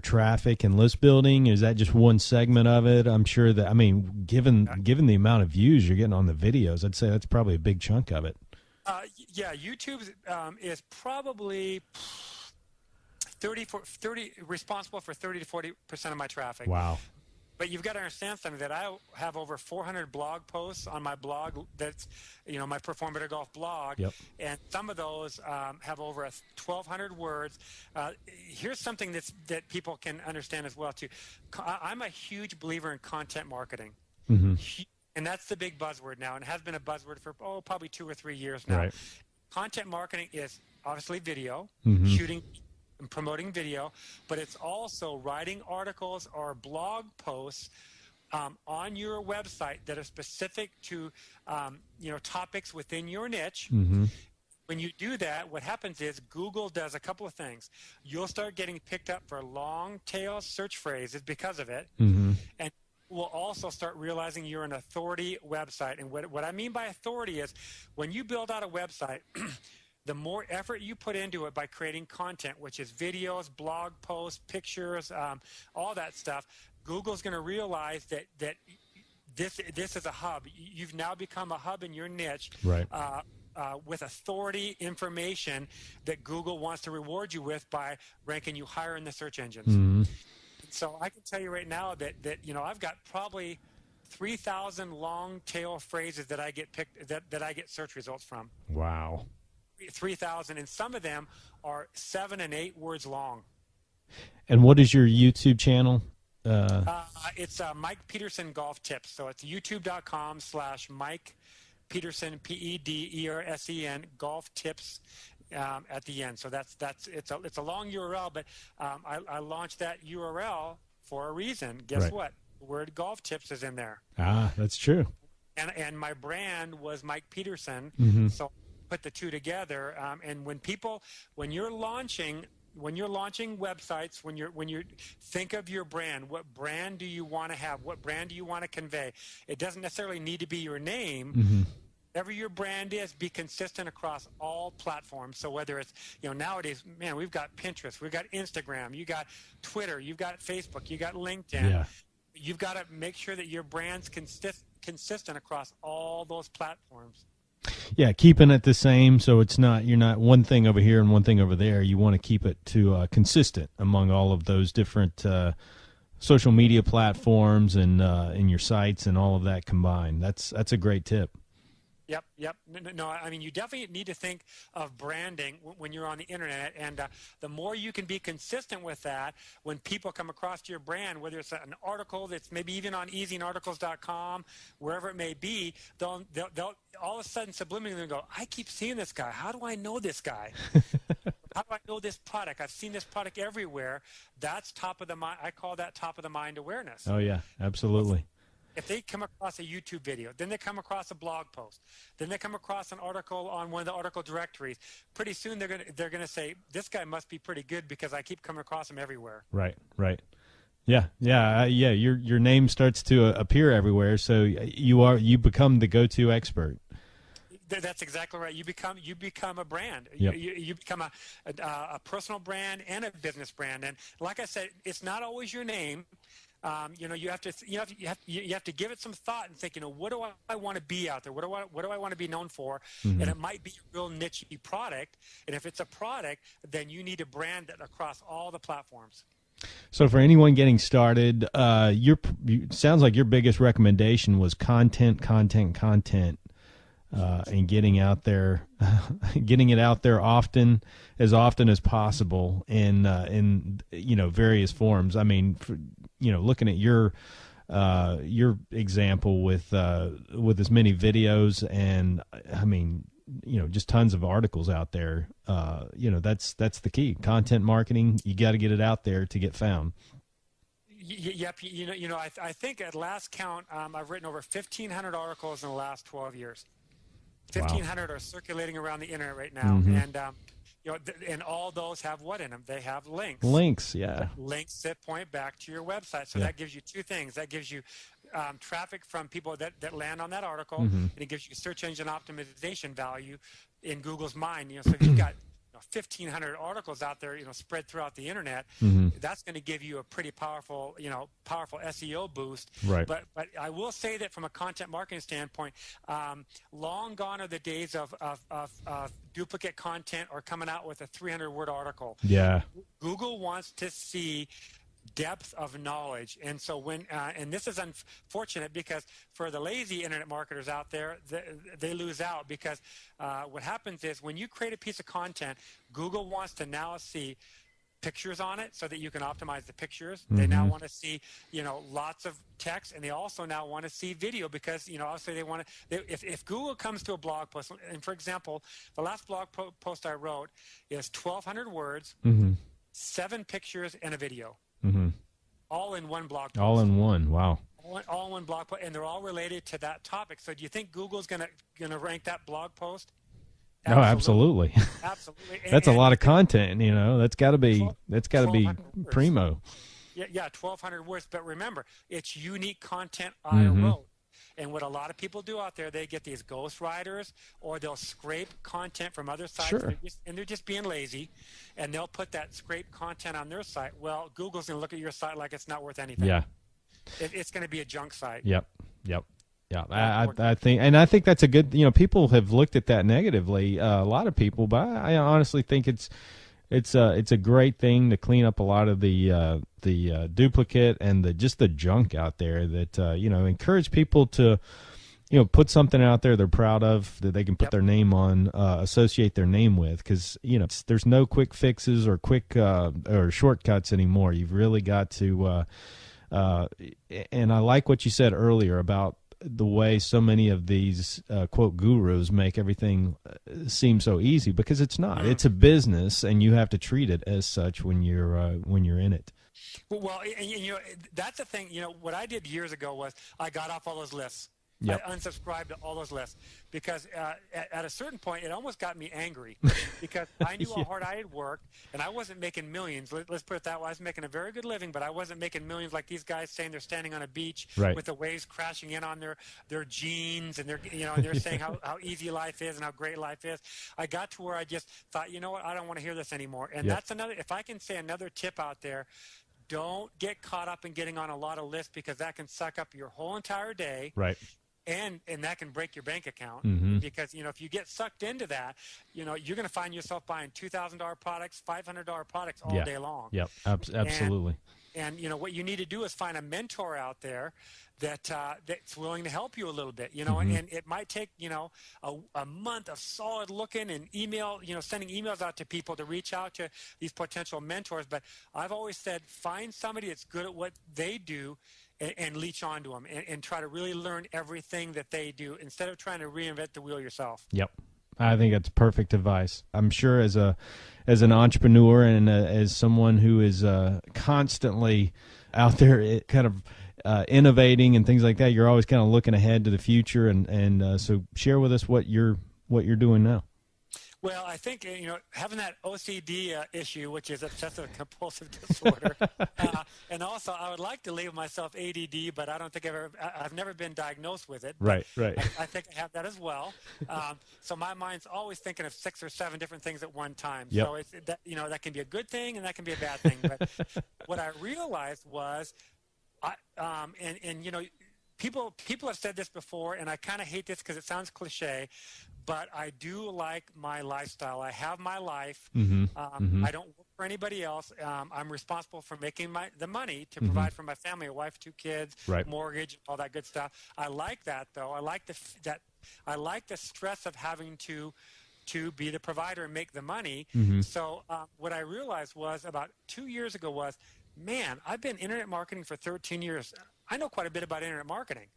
traffic and list building? Is that just one segment of it? I'm sure that, given the amount of views you're getting on the videos, I'd say that's probably a big chunk of it. Yeah, YouTube is probably responsible for 30 to 40% of my traffic. Wow. But you've got to understand something, that I have over 400 blog posts on my blog. That's, my Perform Better Golf blog. Yep. And some of those have over 1,200 words. Here's something that people can understand as well, too. I'm a huge believer in content marketing. Mm-hmm. And that's the big buzzword now, and has been a buzzword for probably 2 or 3 years now. Right. content marketing is obviously video, Mm-hmm. shooting and promoting video, but it's also writing articles or blog posts on your website that are specific to topics within your niche. Mm-hmm. When you do that, what happens is Google does a couple of things. You'll start getting picked up for long tail search phrases because of it, Mm-hmm. and will also start realizing you're an authority website. And what I mean by authority is when you build out a website, the more effort you put into it by creating content, which is videos, blog posts, pictures, all that stuff, Google's going to realize that this is a hub. You've now become a hub in your niche. Right. With authority information that Google wants to reward you with by ranking you higher in the search engines. Mm-hmm. So I can tell you right now that I've got probably 3,000 long tail phrases that I get that I get search results from. Wow. 3,000, and some of them are 7 and 8 words long. And what is your YouTube channel? It's Mike Pederson Golf Tips. So it's youtube.com/Mike Pederson, Pedersen, Golf Tips at the end. So it's a long URL, but I launched that URL for a reason. Guess Right. what? The word golf tips is in there. Ah, that's true. And my brand was Mike Pederson. Mm-hmm. So I put the two together. And when you're launching websites, when you think of your brand, what brand do you want to have? What brand do you want to convey? It doesn't necessarily need to be your name. Mm-hmm. Whatever your brand is, be consistent across all platforms. So whether it's, nowadays, man, we've got Pinterest, we've got Instagram, you got Twitter, you've got Facebook, you got LinkedIn. Yeah. You've got to make sure that your brand's consistent across all those platforms. Yeah, keeping it the same, so you're not one thing over here and one thing over there. You want to keep it to consistent among all of those different social media platforms and in your sites and all of that combined. That's a great tip. Yep. No, I mean, you definitely need to think of branding when you're on the internet, and the more you can be consistent with that, when people come across your brand, whether it's an article that's maybe even on easyarticles.com, wherever it may be, they'll all of a sudden subliminally go, I keep seeing this guy. How do I know this guy? How do I know this product? I've seen this product everywhere. That's top of the mind. I call that top of the mind awareness. Oh, yeah, absolutely. If they come across a YouTube video, then they come across a blog post, then they come across an article on one of the article directories, pretty soon they're gonna say, this guy must be pretty good because I keep coming across him everywhere. Right. Yeah. Your name starts to appear everywhere, so you become the go-to expert. That's exactly right. You become a brand. Yep. You become a personal brand and a business brand. And like I said, it's not always your name. You have to give it some thought and think, what do I want to be out there? What do I want to be known for? Mm-hmm. And it might be a real niche product. And if it's a product, then you need to brand it across all the platforms. So for anyone getting started, sounds like your biggest recommendation was content, and getting out there, getting it out there often as possible in various forms. I mean, looking at your example with as many videos and I mean, just tons of articles out there. That's the key. Content marketing. You got to get it out there to get found. Yep. I think at last count, I've written over 1,500 articles in the last 12 years. 1,500 are circulating around the internet right now, mm-hmm. and and all those have what in them? They have links. Links, yeah. Links that point back to your website. So that gives you two things. That gives you traffic from people that land on that article, mm-hmm. and it gives you search engine optimization value in Google's mind. So if you've got 1,500 articles out there, spread throughout the internet, mm-hmm. that's going to give you a pretty powerful SEO boost. Right. But I will say that from a content marketing standpoint, long gone are the days of duplicate content or coming out with a 300-word article. Yeah. Google wants to see depth of knowledge, and so and this is unfortunate because for the lazy internet marketers out there, they lose out because what happens is when you create a piece of content, Google wants to now see pictures on it so that you can optimize the pictures. Mm-hmm. They now want to see, lots of text, and they also now want to see video because, obviously they want to, if Google comes to a blog post, and for example, the last blog post I wrote is 1,200 words, 7 pictures, and a video. All in one blog post. All in one. Wow. All in one blog post, and they're all related to that topic. So do you think Google's gonna rank that blog post? No, absolutely. Absolutely. That's a lot of content, That's got to be primo. Yeah, 1,200 words. But remember, it's unique content I wrote. And what a lot of people do out there, they get these ghostwriters, or they'll scrape content from other sites, Sure. and they're just being lazy, and they'll put that scraped content on their site. Well, Google's going to look at your site like it's not worth anything. Yeah. It's going to be a junk site. Yep. Yeah, I think that's a good. People have looked at that negatively. A lot of people, but I honestly think it's a great thing to clean up a lot of the duplicate and the junk out there. That encourage people to put something out there they're proud of, that they can put their name on, associate their name with, because there's no quick fixes or quick or shortcuts anymore. You've really got to. And I like what you said earlier about the way so many of these quote gurus make everything seem so easy, because it's not. It's a business, and you have to treat it as such when you're in it. Well, and that's the thing. What I did years ago was I got off all those lists. Yep. I unsubscribed to all those lists because at a certain point it almost got me angry because I knew how hard I had worked, and I wasn't making millions. Let's put it that way. I was making a very good living, but I wasn't making millions like these guys saying they're standing on a beach with the waves crashing in on their jeans, and they're saying how easy life is and how great life is. I got to where I just thought, I don't want to hear this anymore. And that's another. If I can say another tip out there. Don't get caught up in getting on a lot of lists, because that can suck up your whole entire day. Right. And that can break your bank account because, if you get sucked into that, you're going to find yourself buying $2,000 products, $500 products all day long. Yep, absolutely. And what you need to do is find a mentor out there that's willing to help you a little bit, and it might take, a month of solid looking and sending emails out to people to reach out to these potential mentors. But I've always said, find somebody that's good at what they do and leech onto them and try to really learn everything that they do instead of trying to reinvent the wheel yourself. Yep. I think that's perfect advice. I'm sure as an entrepreneur and as someone who is constantly out there kind of innovating and things like that, you're always kind of looking ahead to the future. And so share with us what you're doing now. Well, I think, having that OCD issue, which is obsessive compulsive disorder, and also I would like to label myself ADD, but I don't think I've never been diagnosed with it. Right. I think I have that as well. So my mind's always thinking of 6 or 7 different things at one time. Yep. So that can be a good thing and that can be a bad thing. But what I realized was, people have said this before, and I kind of hate this because it sounds cliche, but I do like my lifestyle. I have my life. I don't work for anybody else. I'm responsible for making the money to provide for my family, a wife, 2 kids, mortgage, all that good stuff. I like that, though. I like the stress of having to be the provider and make the money. So what I realized was about 2 years ago was, man, I've been internet marketing for 13 years. I know quite a bit about internet marketing.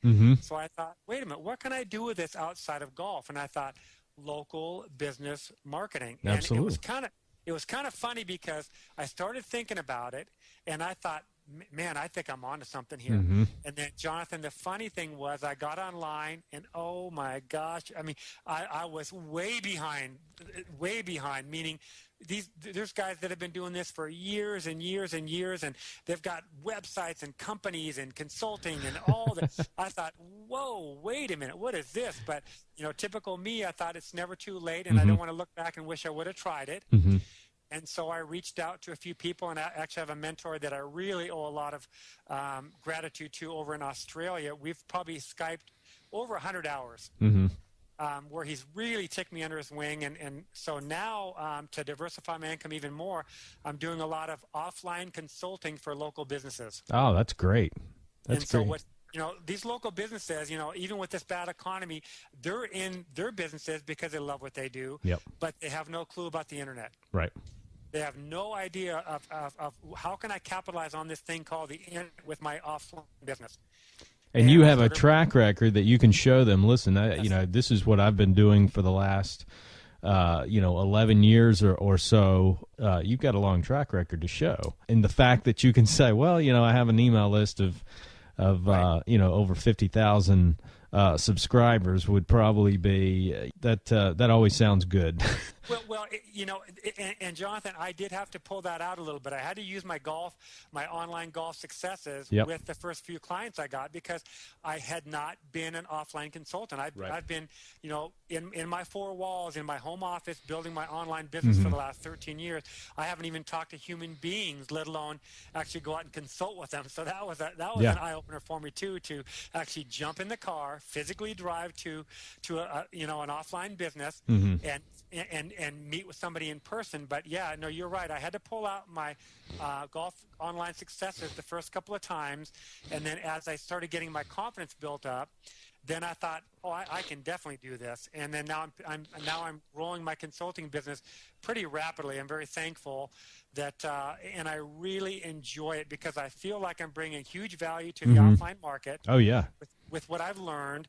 So I thought, wait a minute, what can I do with this outside of golf? And I thought, local business marketing. Absolutely. And it was kind of funny because I started thinking about it, and I thought, man, I think I'm onto something here. And then, Jonathan, the funny thing was I got online, and oh my gosh, I mean, I was way behind, meaning there's guys that have been doing this for years and years and years, and they've got websites and companies and consulting and all that. I thought, whoa, wait a minute, what is this? But, typical me, I thought it's never too late, and I don't want to look back and wish I would have tried it. And so I reached out to a few people, and I actually have a mentor that I really owe a lot of gratitude to over in Australia. We've probably Skyped over 100 hours. Where he's really taken me under his wing. And so now to diversify my income even more, I'm doing a lot of offline consulting for local businesses. Oh, that's great. So these local businesses, even with this bad economy, they're in their businesses because they love what they do, but they have no clue about the internet. Right. They have no idea of how can I capitalize on this thing called the internet with my offline business. And you have a track record that you can show them. Listen, this is what I've been doing for the last 11 years or so. You've got a long track record to show. And the fact that you can say, well, I have an email list of right. Over 50,000 subscribers would probably be that always sounds good. Well, and Jonathan, I did have to pull that out a little bit. I had to use my online golf successes yep. with the first few clients I got because I had not been an offline consultant. I've been, in my four walls in my home office building my online business mm-hmm. for the last 13 years. I haven't even talked to human beings, let alone actually go out and consult with them. So that was yeah. an eye opener for me too, to actually jump in the car, physically drive to an offline business mm-hmm. and meet with somebody in person. But yeah, no, you're right. I had to pull out my golf online successes the first couple of times, and then as I started getting my confidence built up, then I thought, I can definitely do this. And then now I'm rolling my consulting business pretty rapidly. I'm very thankful that, and I really enjoy it because I feel like I'm bringing huge value to the mm-hmm. offline market. Oh yeah, with what I've learned,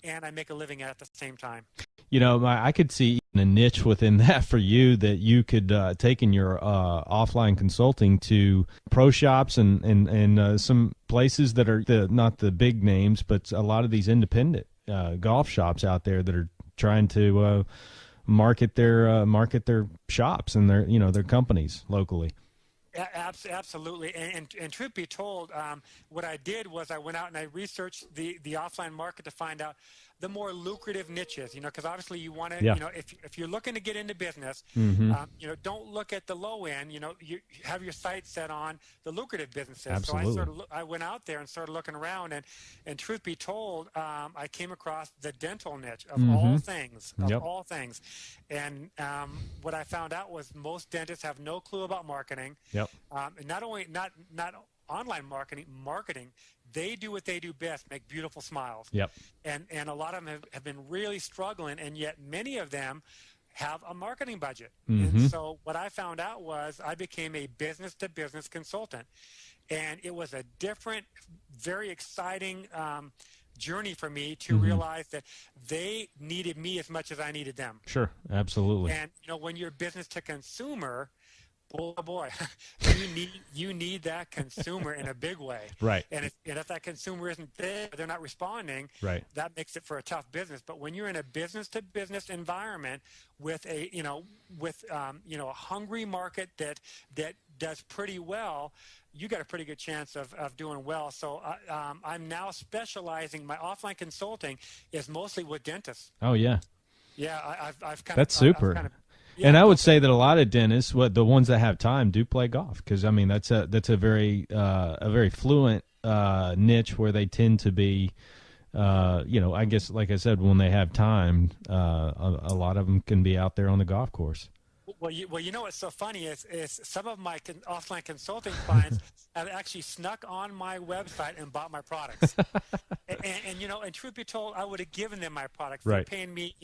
and I make a living at the same time. I could see a niche within that for you that you could take in your offline consulting to pro shops and some places that are not the big names, but a lot of these independent golf shops out there that are trying to market their shops and their companies locally. Absolutely, and truth be told, what I did was I went out and I researched the offline market to find out the more lucrative niches, because obviously you want to, yeah. If you're looking to get into business, mm-hmm. Don't look at the low end, you have your sights set on the lucrative businesses. Absolutely. So I went out there and started looking around, and truth be told, I came across the dental niche of mm-hmm. all things, and what I found out was most dentists have no clue about marketing. Yep. And not online marketing, they do what they do best, make beautiful smiles. Yep. And a lot of them have been really struggling, and yet many of them have a marketing budget. Mm-hmm. And so what I found out was I became a business-to-business consultant. And it was a different, very exciting journey for me to mm-hmm. realize that they needed me as much as I needed them. Sure, absolutely. And, when you're business to consumer, boy, you need that consumer in a big way. Right. And if that consumer isn't there, they're not responding. Right. That makes it for a tough business. But when you're in a business to business environment with a hungry market that does pretty well, you got a pretty good chance of doing well. So I'm now specializing. My offline consulting is mostly with dentists. Oh yeah. Yeah, I've kind of. That's super. Yeah, and I would say that a lot of dentists, the ones that have time, do play golf because that's a very fluent niche where they tend to be, I guess like I said, when they have time, a lot of them can be out there on the golf course. Well, what's so funny is some of my offline consulting clients have actually snuck on my website and bought my products. and truth be told, I would have given them my products. Right. They're paying me,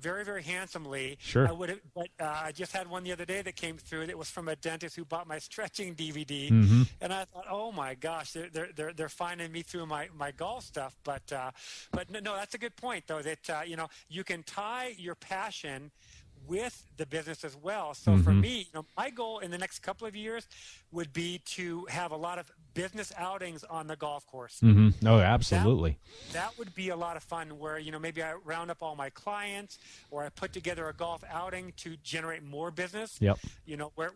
very, very handsomely. Sure. I would have, but I just had one the other day that came through. That was from a dentist who bought my stretching DVD, mm-hmm. and I thought, oh my gosh, they're finding me through my golf stuff. But no, that's a good point though. That you can tie your passion with the business as well. So mm-hmm. for me, my goal in the next couple of years would be to have a lot of business outings on the golf course. Mm-hmm. Oh, absolutely. That would be a lot of fun where, maybe I round up all my clients or I put together a golf outing to generate more business. Yep.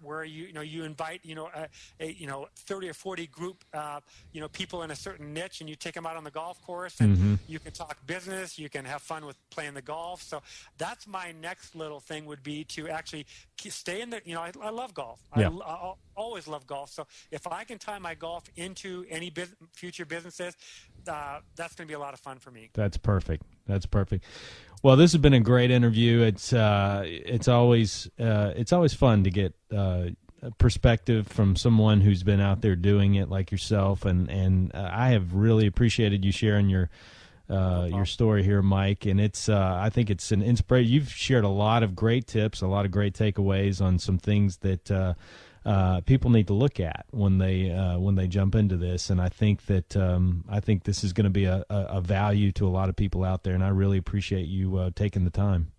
Where you invite, a 30 or 40 group, people in a certain niche and you take them out on the golf course and mm-hmm. you can talk business, you can have fun with playing the golf. So that's my next little thing would be to actually stay in the, I love golf. Yeah. I always love golf. So if I can tie my golf into any future businesses, that's going to be a lot of fun for me. That's perfect. Well, this has been a great interview. It's always fun to get a perspective from someone who's been out there doing it like yourself, and I have really appreciated you sharing your your story here, Mike, and it's I think it's an inspiration. You've shared a lot of great tips, a lot of great takeaways on some things that people need to look at when they jump into this, and I think that this is going to be a value to a lot of people out there, and I really appreciate you taking the time.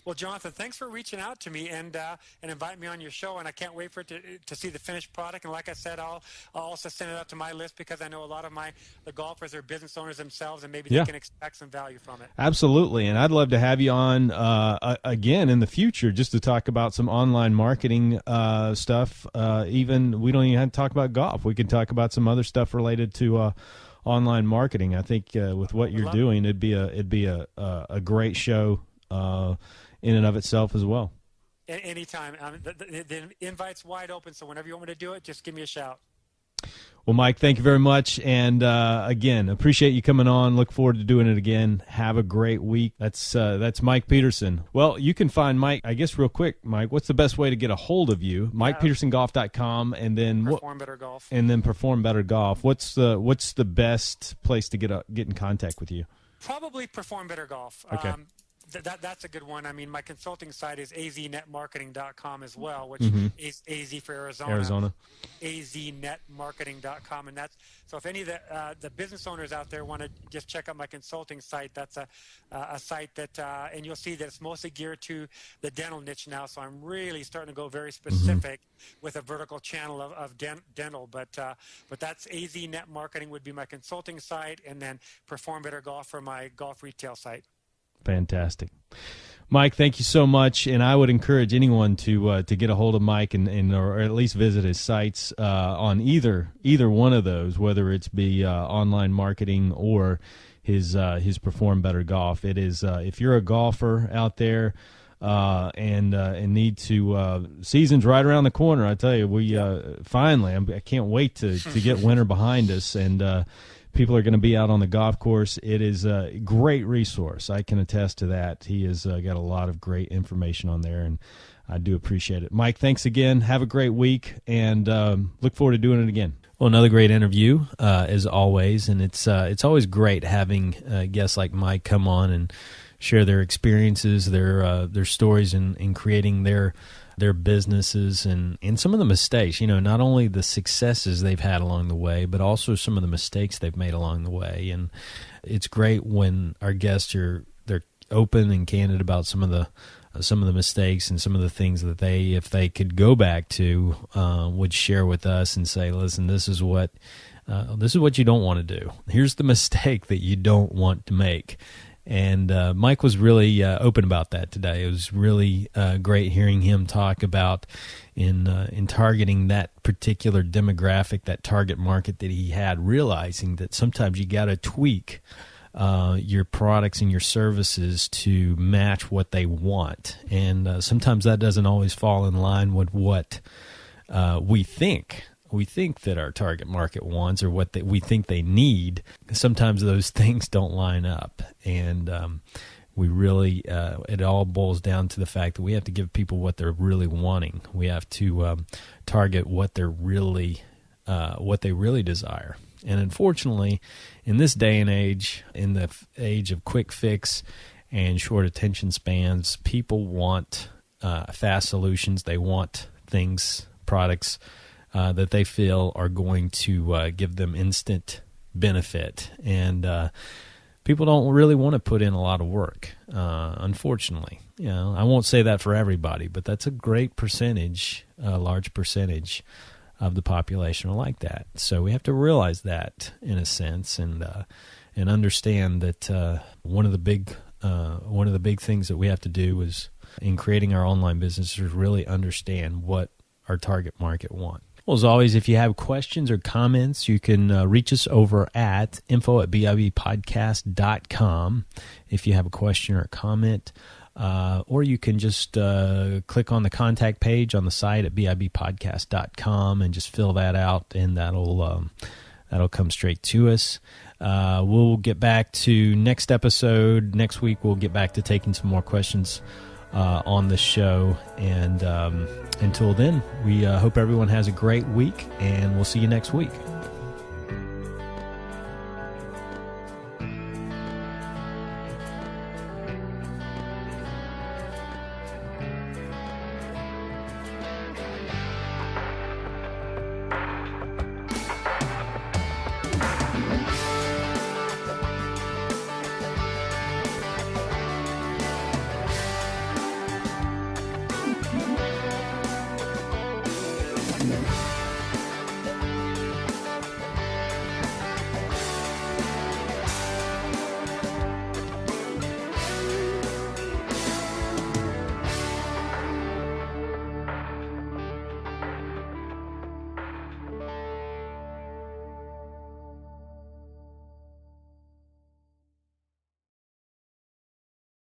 Well, Jonathan, thanks for reaching out to me and inviting me on your show, and I can't wait for it to see the finished product. And like I said, I'll also send it out to my list because I know a lot of the golfers are business owners themselves, and maybe they can expect some value from it. Absolutely, and I'd love to have you on again in the future just to talk about some online marketing stuff. Even we don't even have to talk about golf. We can talk about some other stuff related to online marketing. I think with what you're doing, it'd be a great show in and of itself as well. Anytime. The invite's wide open, so whenever you want me to do it, just give me a shout. Well, Mike, thank you very much. And again, appreciate you coming on. Look forward to doing it again. Have a great week. That's Mike Pederson. Well, you can find Mike, I guess real quick, Mike, what's the best way to get a hold of you? MikePedersonGolf.com and then Perform Better Golf. And then Perform Better Golf. What's the best place to get in contact with you? Probably Perform Better Golf. Okay. That's a good one. I mean, my consulting site is aznetmarketing.com as well, which is AZ for Arizona. aznetmarketing.com, and that's so. If any of the business owners out there want to just check out my consulting site, that's a site that, and you'll see that it's mostly geared to the dental niche now. So I'm really starting to go very specific with a vertical channel of dental. But that's AZ Net Marketing would be my consulting site, and then Perform Better Golf for my golf retail site. Fantastic. Mike, thank you so much, and I would encourage anyone to get a hold of Mike and or at least visit his sites on either one of those, whether it's be online marketing or his Perform Better Golf. It is if you're a golfer out there and need to season's right around the corner. I tell you, we finally I can't wait to get winter behind us and. People are going to be out on the golf course. It is a great resource. I can attest to that. He has got a lot of great information on there, and I do appreciate it. Mike, thanks again. Have a great week, and look forward to doing it again. Well, another great interview, as always, and it's always great having guests like Mike come on and share their experiences, their stories in creating their businesses and some of the mistakes, not only the successes they've had along the way, but also some of the mistakes they've made along the way. And it's great when our guests they're open and candid about some of the mistakes and some of the things that they, if they could go back to, would share with us and say, listen, this is what you don't want to do. Here's the mistake that you don't want to make. And Mike was really open about that today. It was really great hearing him talk about in targeting that particular demographic, that target market that he had, realizing that sometimes you got to tweak your products and your services to match what they want. And sometimes that doesn't always fall in line with what we think. We think that our target market wants or what we think they need. Sometimes those things don't line up. And we really, it all boils down to the fact that we have to give people what they're really wanting. We have to target what they really desire. And unfortunately, in this day and age, in the age of quick fix and short attention spans, people want fast solutions. They want things, products, that they feel are going to give them instant benefit. And people don't really want to put in a lot of work, unfortunately. I won't say that for everybody, but that's a great percentage, a large percentage of the population are like that. So we have to realize that in a sense and understand that one of the big things that we have to do is in creating our online business is really understand what our target market want. Well, as always, if you have questions or comments, you can reach us over at info@bibpodcast.com if you have a question or a comment, or you can just click on the contact page on the site at bibpodcast.com and just fill that out, and that'll come straight to us. We'll get back to next episode. Next week, we'll get back to taking some more questions on the show. And until then, we hope everyone has a great week, and we'll see you next week.